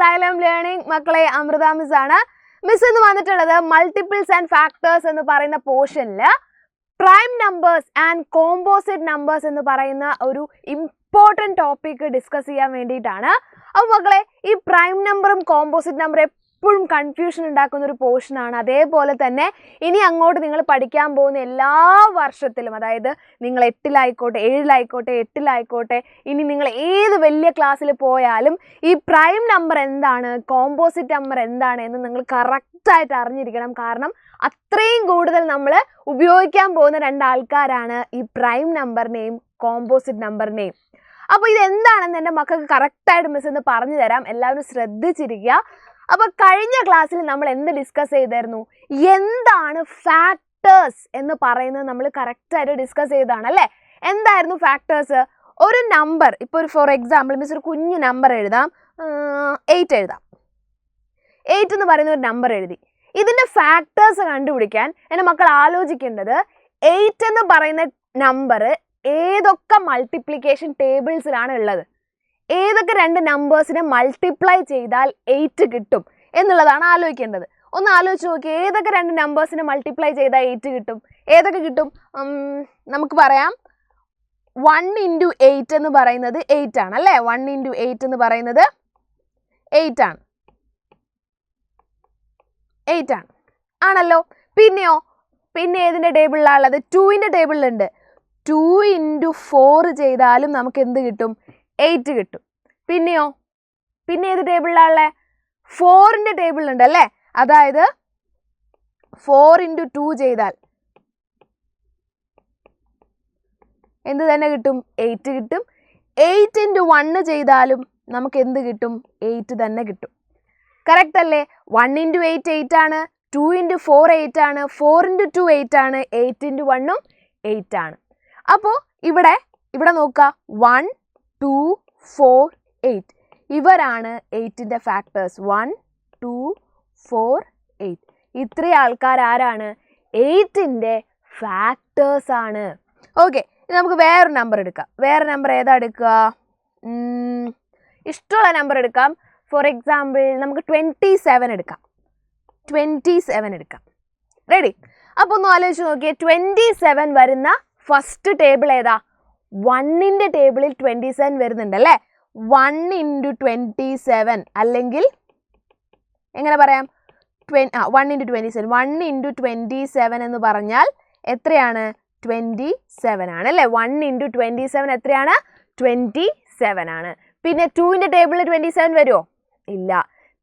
Xylem Learning മക്കളെ Amrita miss ആണ്. Miss എന്ന് വന്നിട്ടുള്ളത് മൾട്ടിപ്പിൾസ് ആൻഡ് ഫാക്ടേഴ്സ് എന്ന് പറയുന്ന പോർഷനിൽ prime numbers and composite numbers എന്ന് പറയുന്ന ഒരു ഇമ്പോർട്ടൻറ്റ് ടോപ്പിക് ഡിസ്കസ് ചെയ്യാൻ വേണ്ടിയിട്ടാണ്. അപ്പോൾ മക്കളെ ഈ പ്രൈം നമ്പറും കോമ്പോസിറ്റ് നമ്പറും എപ്പോഴും കൺഫ്യൂഷൻ ഉണ്ടാക്കുന്ന ഒരു പോർഷനാണ്. അതേപോലെ തന്നെ ഇനി അങ്ങോട്ട് നിങ്ങൾ പഠിക്കാൻ പോകുന്ന എല്ലാ വർഷത്തിലും, അതായത് നിങ്ങൾ 8-ലായിക്കോട്ടെ 7-ലായിക്കോട്ടെ 8-ലായിക്കോട്ടെ, ഇനി നിങ്ങൾ ഏത് വലിയ ക്ലാസ്സിൽ പോയാലും ഈ പ്രൈം നമ്പർ എന്താണ്, കോമ്പോസിറ്റ് നമ്പർ എന്താണ് എന്ന് നിങ്ങൾ കറക്റ്റായിട്ട് അറിഞ്ഞിരിക്കണം. കാരണം അത്രയും കൂടുതൽ നമ്മൾ ഉപയോഗിക്കാൻ പോകുന്ന രണ്ടാൾക്കാരാണ് ഈ പ്രൈം നമ്പറിനെയും കോമ്പോസിറ്റ് നമ്പറിനെയും. അപ്പോൾ ഇതെന്താണെന്ന് എൻ്റെ മക്കൾക്ക് കറക്റ്റായിട്ട് മിസ് എന്ന് പറഞ്ഞു തരാം. എല്ലാവരും ശ്രദ്ധിച്ചിരിക്കുക. അപ്പോൾ കഴിഞ്ഞ ക്ലാസ്സിൽ നമ്മൾ എന്ത് ഡിസ്കസ് ചെയ്തായിരുന്നു? എന്താണ് ഫാക്ടേഴ്സ് എന്ന് പറയുന്നത് നമ്മൾ കറക്റ്റായിട്ട് ഡിസ്കസ് ചെയ്തതാണ് അല്ലേ? എന്തായിരുന്നു ഫാക്ടേഴ്സ്? ഒരു നമ്പർ, ഇപ്പോൾ ഒരു ഫോർ എക്സാമ്പിൾ മിസ് ഒരു കുഞ്ഞു നമ്പർ എഴുതാം, 8 എഴുതാം. 8 എന്ന് പറയുന്ന ഒരു നമ്പർ എഴുതി. ഇതിൻ്റെ ഫാക്ടേഴ്സ് കണ്ടുപിടിക്കാൻ എൻ്റെ മക്കൾ ആലോചിക്കേണ്ടത് 8 എന്ന് പറയുന്ന നമ്പർ ഏതൊക്കെ മൾട്ടിപ്ലിക്കേഷൻ ടേബിൾസിലാണ് ഉള്ളത്, ഏതൊക്കെ രണ്ട് നമ്പേഴ്സിനെ മൾട്ടിപ്ലൈ ചെയ്താൽ 8 കിട്ടും എന്നുള്ളതാണ് ആലോചിക്കേണ്ടത്. ഒന്ന് ആലോചിച്ച് നോക്കി, ഏതൊക്കെ രണ്ട് നമ്പേഴ്സിനെ മൾട്ടിപ്ലൈ ചെയ്താൽ 8 കിട്ടും? ഏതൊക്കെ കിട്ടും? നമുക്ക് പറയാം 1 × 8 എന്ന് പറയുന്നത് 8 ആണ് അല്ലേ? 1 × 8 എന്ന് പറയുന്നത് 8 ആണ്. 8 ആണ് ആണല്ലോ. പിന്നെയോ, പിന്നെ ഏതിൻ്റെ ടേബിളിലാണ് ഉള്ളത്? 2ൻ്റെ ടേബിളിലുണ്ട്. 2 × 4 ചെയ്താലും നമുക്ക് എന്ത് കിട്ടും? 8 കിട്ടും. പിന്നെയോ, പിന്നെ ഏത് ടേബിളിലാണുള്ളത്? 4ൻ്റെ ടേബിളിലുണ്ട് അല്ലേ? അതായത് 4 × 2 ചെയ്താൽ എന്ത് തന്നെ കിട്ടും? 8 കിട്ടും. 8 × 1 ചെയ്താലും നമുക്ക് എന്ത് കിട്ടും? 8 തന്നെ കിട്ടും. കറക്റ്റ് അല്ലേ? 1 × 8 8 ആണ്, 2 × 4 8 ആണ്, 4 × 2 8 ആണ്, 8 × 1 8 ആണ്. അപ്പോൾ ഇവിടെ നോക്കുക, 1 2 4 8 ഇവരാണ് 8ൻ്റെ ഫാക്ടേഴ്സ്. 1 2 4 8 ഇത്രയും ആൾക്കാർ ആരാണ്? 8ൻ്റെ ഫാക്ടേഴ്സ് ആണ്. ഓക്കെ, നമുക്ക് വേറൊരു നമ്പർ എടുക്കാം. വേറെ നമ്പർ ഏതാ എടുക്കുക? ഇഷ്ടമുള്ള നമ്പർ എടുക്കാം. ഫോർ എക്സാമ്പിൾ നമുക്ക് 27 എടുക്കാം. 27 എടുക്കാം. റെഡി? അപ്പോൾ ഒന്ന് ആലോചിച്ച് നോക്കിയേ, 27 വരുന്ന ഫസ്റ്റ് ടേബിൾ ഏതാ? 1ൻ്റെ ടേബിളിൽ 27 വരുന്നുണ്ട് അല്ലേ? 1 × 27 അല്ലെങ്കിൽ എങ്ങനെ പറയാം? 1 × 27. 1 × 27 എന്ന് പറഞ്ഞാൽ എത്രയാണ്? 27 ആണ് അല്ലേ? 1 × 27 എത്രയാണ്? 27 ആണ്. പിന്നെ 2ൻ്റെ ടേബിളിൽ 27 വരുമോ? ഇല്ല.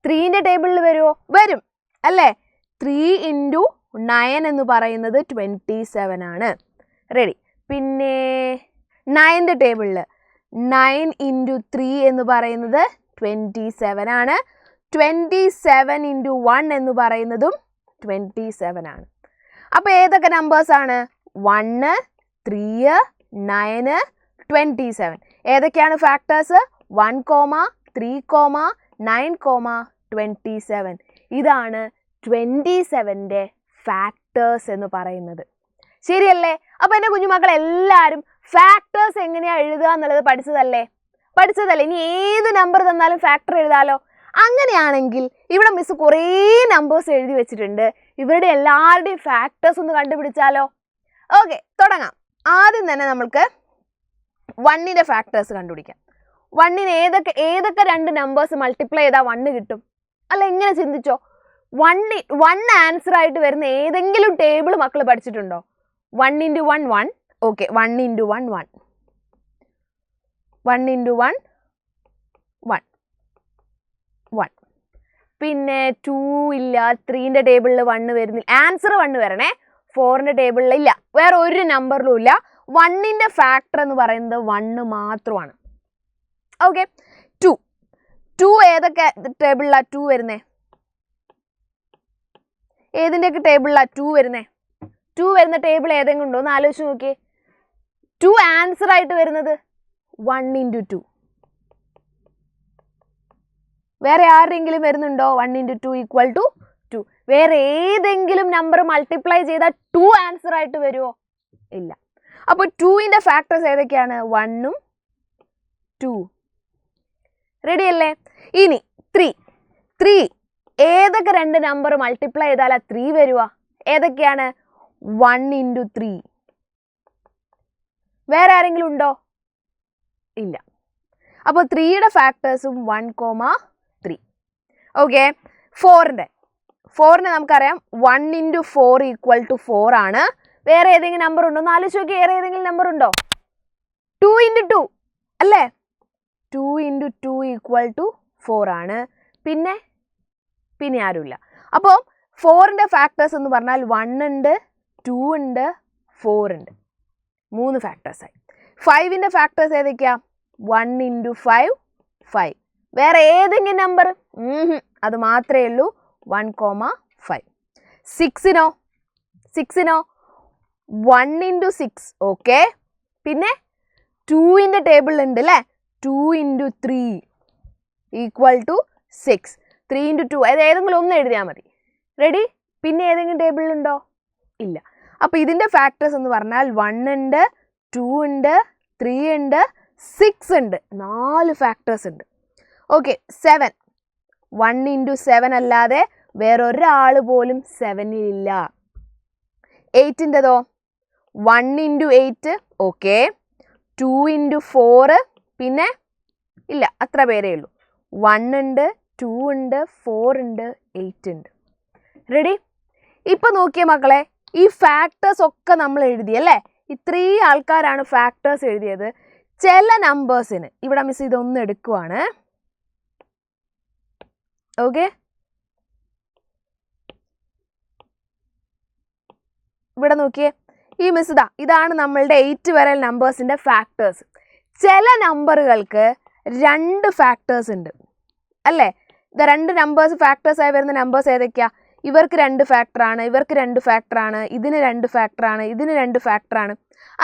3ൻ്റെ ടേബിളിൽ വരുമോ? വരും അല്ലേ? 3 × 9 എന്ന് പറയുന്നത് 27 ആണ്. റെഡി? പിന്നെ 9ൻ്റെ ടേബിളിൽ 9 × 3 എന്ന് പറയുന്നത് 27 ആണ്. 27 × 1 എന്ന് പറയുന്നതും 27 ആണ്. അപ്പോൾ ഏതൊക്കെ നമ്പേഴ്സാണ്? 1 3 9 27. ഏതൊക്കെയാണ് ഫാക്ടേഴ്സ്? 1, 3, 9, 27. ഇതാണ് 27ൻ്റെ ഫാക്ടേഴ്സ് എന്ന് പറയുന്നത്. ശരിയല്ലേ? അപ്പോൾ എൻ്റെ കുഞ്ഞുമക്കൾ എല്ലാവരും ഫാക്ടേഴ്സ് എങ്ങനെയാണ് എഴുതുക എന്നുള്ളത് പഠിച്ചതല്ലേ? ഇനി ഏത് നമ്പർ തന്നാലും ഫാക്ടർ എഴുതാലോ. അങ്ങനെയാണെങ്കിൽ ഇവിടെ മിസ് കുറേ നമ്പേഴ്സ് എഴുതി വെച്ചിട്ടുണ്ട്. ഇവരുടെ എല്ലാവരുടെയും ഫാക്ടേഴ്സ് ഒന്ന് കണ്ടുപിടിച്ചാലോ? ഓക്കെ, തുടങ്ങാം. ആദ്യം തന്നെ നമ്മൾക്ക് 1ൻ്റെ ഫാക്ടേഴ്സ് കണ്ടുപിടിക്കാം. 1ന് ഏതൊക്കെ രണ്ട് നമ്പേഴ്സ് മൾട്ടിപ്ലൈ ചെയ്താൽ 1 കിട്ടും? അല്ല, ഇങ്ങനെ ചിന്തിച്ചോ. 1 ആൻസർ ആയിട്ട് വരുന്ന ഏതെങ്കിലും ടേബിൾ മക്കൾ പഠിച്ചിട്ടുണ്ടോ? 1 × 1 1. ഓക്കെ, 1 × 1 1. 1 × 1 1 1. പിന്നെ 2 ഇല്ല. 3ൻ്റെ ടേബിളിൽ 1 വരുന്നില്ല. ആൻസർ 1 വരണേ. 4ൻ്റെ ടേബിളിൽ ഇല്ല. വേറെ ഒരു നമ്പറിലും ഇല്ല. 1ൻ്റെ ഫാക്ടർ എന്ന് പറയുന്നത് 1 മാത്രമാണ്. ഓക്കെ, 2 ഏതൊക്കെ ടേബിളിലാണ് 2 വരുന്നേ? ഏതിൻ്റെയൊക്കെ ടേബിളിലാണ് 2 വരുന്നേ? 2 വരുന്ന ടേബിൾ ഏതെങ്കിലും ഉണ്ടോ? ഒന്ന് ആലോചിച്ച് നോക്കിയേ. 2 ആൻസർ ആയിട്ട് വരുന്നത് 1 × 2. വേറെ ആരെങ്കിലും വരുന്നുണ്ടോ? 1 × 2 = 2. വേറെ ഏതെങ്കിലും നമ്പർ മൾട്ടിപ്ലൈ ചെയ്താൽ 2 ആൻസർ ആയിട്ട് വരുമോ? ഇല്ല. അപ്പോൾ 2ൻ്റെ ഫാക്ടേഴ്സ് ഏതൊക്കെയാണ്? 1ഉം 2. റെഡി അല്ലേ? ഇനി 3 3 ഏതൊക്കെ രണ്ട് നമ്പർ മൾട്ടിപ്ലൈ ചെയ്താലാ 3 വരിക? ഏതൊക്കെയാണ്? 1 into 3. വേറെ ആരെങ്കിലും ഉണ്ടോ? ഇല്ല. അപ്പോൾ 3യുടെ ഫാക്ടേഴ്സും 1,3. ഓക്കെ. 4നെ നമുക്കറിയാം 1 into 4 equal to 4 ആണ്. വേറെ ഏതെങ്കിലും നമ്പർ ഉണ്ടോ? ആലോചിച്ച് നോക്കി, വേറെ ഏതെങ്കിലും നമ്പർ ഉണ്ടോ? 2 into 2 അല്ലേ? 2 into 2 equal to 4 ആണ്. പിന്നെ ആരുമില്ല. അപ്പോൾ 4ന്റെ ഫാക്ടേഴ്സ് എന്ന് പറഞ്ഞാൽ 1 ഉണ്ട്, 2 ഉണ്ട്, 4 ഉണ്ട്. 3 ഫാക്ടേഴ്സായി. 5ന്റെ ഫാക്ടേഴ്സ് ഏതൊക്കെയാ? 1 into 5 5. വേറെ ഏതെങ്കിലും നമ്പർ? അത് മാത്രമേ ഉള്ളൂ, 1,5. 6നോ 1 into 6. ഓക്കെ. പിന്നെ 2ന്റെ ടേബിൾ ഉണ്ട് അല്ലേ? 2 into 3 equal to 6. 3 into 2 അത് ഏതെങ്കിലും ഒന്ന് എഴുതിയാൽ മതി. റെഡി? പിന്നെ ഏതെങ്കിലും ടേബിൾ ഉണ്ടോ? ഇല്ല. അപ്പോൾ ഇതിൻ്റെ ഫാക്ടേഴ്സ് എന്ന് പറഞ്ഞാൽ 1 ഉണ്ട്, 2 ഉണ്ട്, 3 ഉണ്ട്, 6 ഉണ്ട്. 4 ഫാക്ടേഴ്സ് ഉണ്ട്. ഓക്കെ. 7 1 into 7 അല്ലാതെ വേറൊരാൾ പോലും 7-ലില്ല. 8ൻ്റെതോ 1 into 8. ഓക്കെ. 2 into 4. പിന്നെ ഇല്ല, അത്ര പേരേ ഉള്ളൂ. 1 ഉണ്ട്, 2 ഉണ്ട്, 4 ഉണ്ട്, 8 ഉണ്ട്. റെഡി? ഇപ്പം നോക്കിയേ മക്കളെ, ഈ ഫാക്ടേഴ്സ് ഒക്കെ നമ്മൾ എഴുതി അല്ലേ? ഇത്രയും ആൾക്കാരാണ് ഫാക്ടേഴ്സ് എഴുതിയത്. ചില നമ്പേഴ്സിന് ഇവിടെ മിസ് ഇതൊന്നും എടുക്കുവാണ്. ഓക്കെ. ഇവിടെ നോക്കിയേ, ഈ മിസ് ഇതാണ് നമ്മളുടെ 8 വരെ നമ്പേഴ്സിൻ്റെ ഫാക്ടേഴ്സ്. ചില നമ്പറുകൾക്ക് 2 ഫാക്ടേഴ്സ് ഉണ്ട് അല്ലേ? ഇത് 2 നമ്പേഴ്സ് ഫാക്ടേഴ്സായി വരുന്ന നമ്പേഴ്സ് ഏതൊക്കെയാ? ഇവർക്ക് 2 ഫാക്ടറാണ്, ഇവർക്ക് 2 ഫാക്ടറാണ്, ഇതിന് 2 ഫാക്ടറാണ്, ഇതിന് 2 ഫാക്ടറാണ്.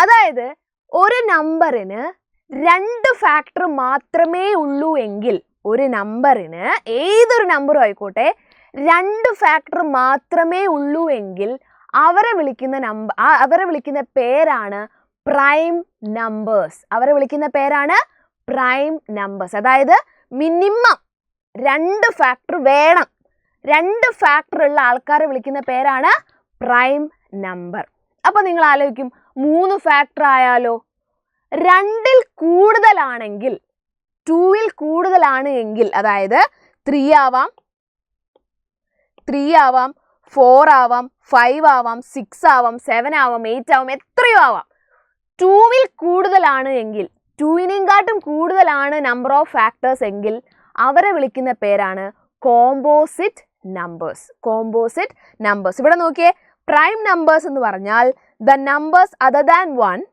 അതായത് ഒരു നമ്പറിന് 2 ഫാക്ടർ മാത്രമേ ഉള്ളൂ എങ്കിൽ, ഒരു നമ്പറിന് ഏതൊരു നമ്പറും ആയിക്കോട്ടെ 2 ഫാക്ടർ മാത്രമേ ഉള്ളൂ എങ്കിൽ അവരെ വിളിക്കുന്ന പേരാണ് പ്രൈം നമ്പേഴ്സ്. അവരെ വിളിക്കുന്ന പേരാണ് പ്രൈം നമ്പേഴ്സ്. അതായത് മിനിമം 2 ഫാക്ടർ വേണം. 2 ഫാക്ടർ ഉള്ള ആൾക്കാരെ വിളിക്കുന്ന പേരാണ് പ്രൈം നമ്പർ. അപ്പോൾ നിങ്ങൾ ആലോചിക്കും, 3 ഫാക്ടർ ആയാലോ? 2ൽ കൂടുതലാണെങ്കിൽ, 2ൽ കൂടുതലാണ് എങ്കിൽ, അതായത് 3 ആവാം, 4 ആവാം, 5 ആവാം, 6 ആവാം, 7 ആവാം, 8 ആവാം, എത്രയോ ആവാം. 2ൽ കൂടുതലാണ് എങ്കിൽ, 2നെക്കാട്ടും കൂടുതലാണ് നമ്പർ ഓഫ് ഫാക്ടേഴ്സ് എങ്കിൽ അവരെ വിളിക്കുന്ന പേരാണ് കോമ്പോസിറ്റ് നമ്പേഴ്സ്. Composite numbers. ഇവിടെ നോക്കിയേ, പ്രൈം നമ്പേഴ്സ് എന്ന് പറഞ്ഞാൽ the numbers other than 1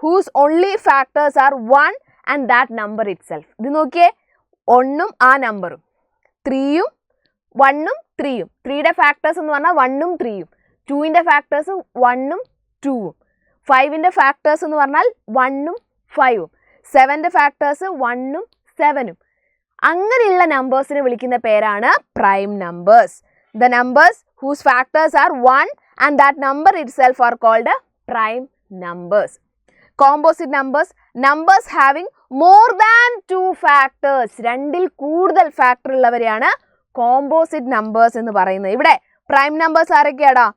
whose only factors are 1 and that number itself. ഇത് നോക്കിയേ, 1ഉം ആ നമ്പറും, 3യും 1ഉം 3യും. 3യുടെ ഫാക്ടേഴ്സ് എന്ന് പറഞ്ഞാൽ 1ഉം 3യും. 2ൻ്റെ ഫാക്ടേഴ്സ് 1ഉം 2ഉം. 5ൻ്റെ ഫാക്ടേഴ്സ് എന്ന് പറഞ്ഞാൽ 1ഉം 5ഉം. 7ൻ്റെ ഫാക്ടേഴ്സ് 1ഉം 7ഉം. അങ്ങനെയുള്ള നമ്പേഴ്സിനെ വിളിക്കുന്ന പേരാണ് prime numbers. The numbers whose factors are 1 and that number itself are called prime numbers. Composite numbers, numbers having more than 2 factors. 2ൽ കൂടുതൽ ഫാക്ടർ ഉള്ളവരെയാണ് കോമ്പോസിറ്റ് നമ്പേഴ്സ് എന്ന് പറയുന്നത്. ഇവിടെ പ്രൈം നമ്പേഴ്സ് ആരൊക്കെയാടാ?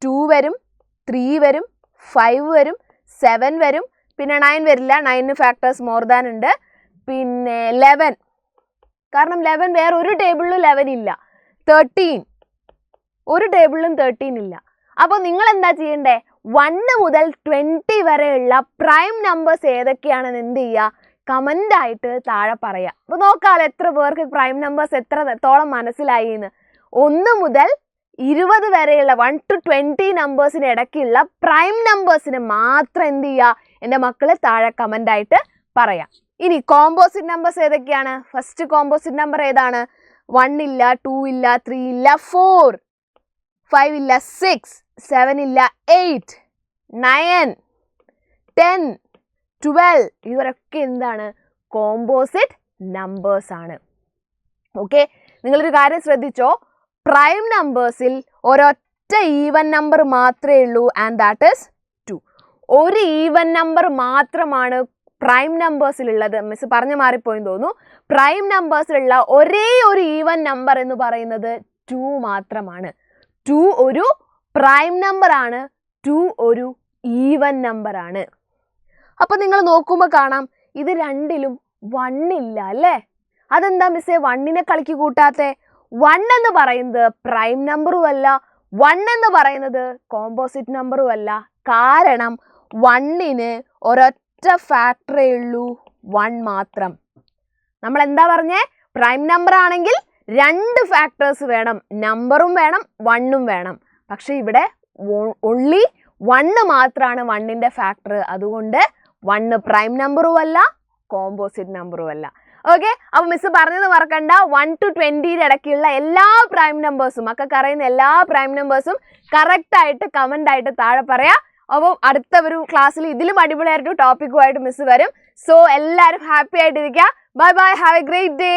2 വരും, 3 വരും, 5 വരും, 7 വരും, പിന്നെ 9 വരില്ല. 9 ഫാക്ടേഴ്സ് മോർ ദാൻ ഉണ്ട്. പിന്നെ 11, കാരണം 11 വേറെ ഒരു ടേബിളിലും 11 ഇല്ല. 13, ഒരു ടേബിളിലും 13 ഇല്ല. അപ്പോൾ നിങ്ങൾ എന്താ ചെയ്യണ്ടേ? 1 മുതൽ 20 വരെയുള്ള പ്രൈം നമ്പേഴ്സ് ഏതൊക്കെയാണെന്ന് എന്ത് ചെയ്യുക? കമൻ്റ് ആയിട്ട് താഴെ പറയുക. അപ്പോൾ നോക്കാമല്ലോ എത്ര പേർക്ക് പ്രൈം നമ്പേഴ്സ് എത്രത്തോളം മനസ്സിലായി എന്ന്. 1 മുതൽ 20 വരെയുള്ള 1 to 20 നമ്പേഴ്സിന് ഇടയ്ക്കുള്ള പ്രൈം നമ്പേഴ്സിന് മാത്രം എന്ത് ചെയ്യുക? എൻ്റെ മക്കൾ താഴെ കമൻ്റ് ആയിട്ട് പറയാം. ഇനി കോമ്പോസിറ്റ് നമ്പേഴ്സ് ഏതൊക്കെയാണ്? ഫസ്റ്റ് കോമ്പോസിറ്റ് നമ്പർ ഏതാണ്? 1 ഇല്ല, 2 ഇല്ല, 3 ഇല്ല, 4, 5 ഇല്ല, 6, 7 ഇല്ല, 8, 9, 10, 12. ഇവരൊക്കെ എന്താണ്? കോമ്പോസിറ്റ് നമ്പേഴ്സ് ആണ്. ഓക്കെ, നിങ്ങളൊരു കാര്യം ശ്രദ്ധിച്ചോ, പ്രൈം നമ്പേഴ്സിൽ ഒരൊറ്റ ഈവൻ നമ്പർ മാത്രമേ ഉള്ളൂ, ആൻഡ് ദാറ്റ് ഈസ് 2. ഒരു ഈവൻ നമ്പർ മാത്രമാണ് പ്രൈം നമ്പേഴ്സിലുള്ളത്, മിസ് പറഞ്ഞു മാറിപ്പോയെന്ന് തോന്നുന്നു, പ്രൈം നമ്പേഴ്സിലുള്ള ഒരേ ഒരു ഈവൻ നമ്പർ എന്ന് പറയുന്നത് 2 മാത്രമാണ്. 2 ഒരു പ്രൈം നമ്പർ ആണ്, 2 ഒരു ഈവൻ നമ്പർ ആണ്. അപ്പൊ നിങ്ങൾ നോക്കുമ്പോൾ കാണാം ഇത് രണ്ടിലും 1 ഇല്ല അല്ലേ? അതെന്താ മിസ്സേ 1നെ കളിക്ക് കൂട്ടാത്തെ? 1 എന്ന് പറയുന്നത് പ്രൈം നമ്പറും അല്ല, 1 എന്ന് പറയുന്നത് കോമ്പോസിറ്റ് നമ്പറും അല്ല. കാരണം 1ന് ഒരൊറ്റ ഫാക്ടറേ ഉള്ളൂ, 1 മാത്രം. നമ്മൾ എന്താ പറഞ്ഞേ? പ്രൈം നമ്പർ ആണെങ്കിൽ 2 ഫാക്ടേഴ്സ് വേണം, നമ്പറും വേണം 1ഉം വേണം. പക്ഷെ ഇവിടെ ഓൺലി 1 മാത്രമാണ് 1ന്റെ ഫാക്ടർ. അതുകൊണ്ട് 1 പ്രൈം നമ്പറും അല്ല, കോമ്പോസിറ്റ് നമ്പറും അല്ല. ഓക്കെ, അപ്പൊ മിസ് പറഞ്ഞത് മറക്കണ്ട. 1 to 20 ഇടയ്ക്കുള്ള എല്ലാ പ്രൈം നമ്പേഴ്സും, മക്കൾക്ക് അറിയുന്ന എല്ലാ പ്രൈം നമ്പേഴ്സും കറക്റ്റ് ആയിട്ട് കമന്റ് ആയിട്ട് താഴെ പറയാം. അപ്പോൾ അടുത്ത ഒരു ക്ലാസ്സിൽ ഇതിലും അടിപൊളിയായിട്ട് ടോപ്പിക്കുമായിട്ട് മിസ് വരും. സോ എല്ലാവരും ഹാപ്പി ആയിട്ടിരിക്കുക. Bye bye, have A great day.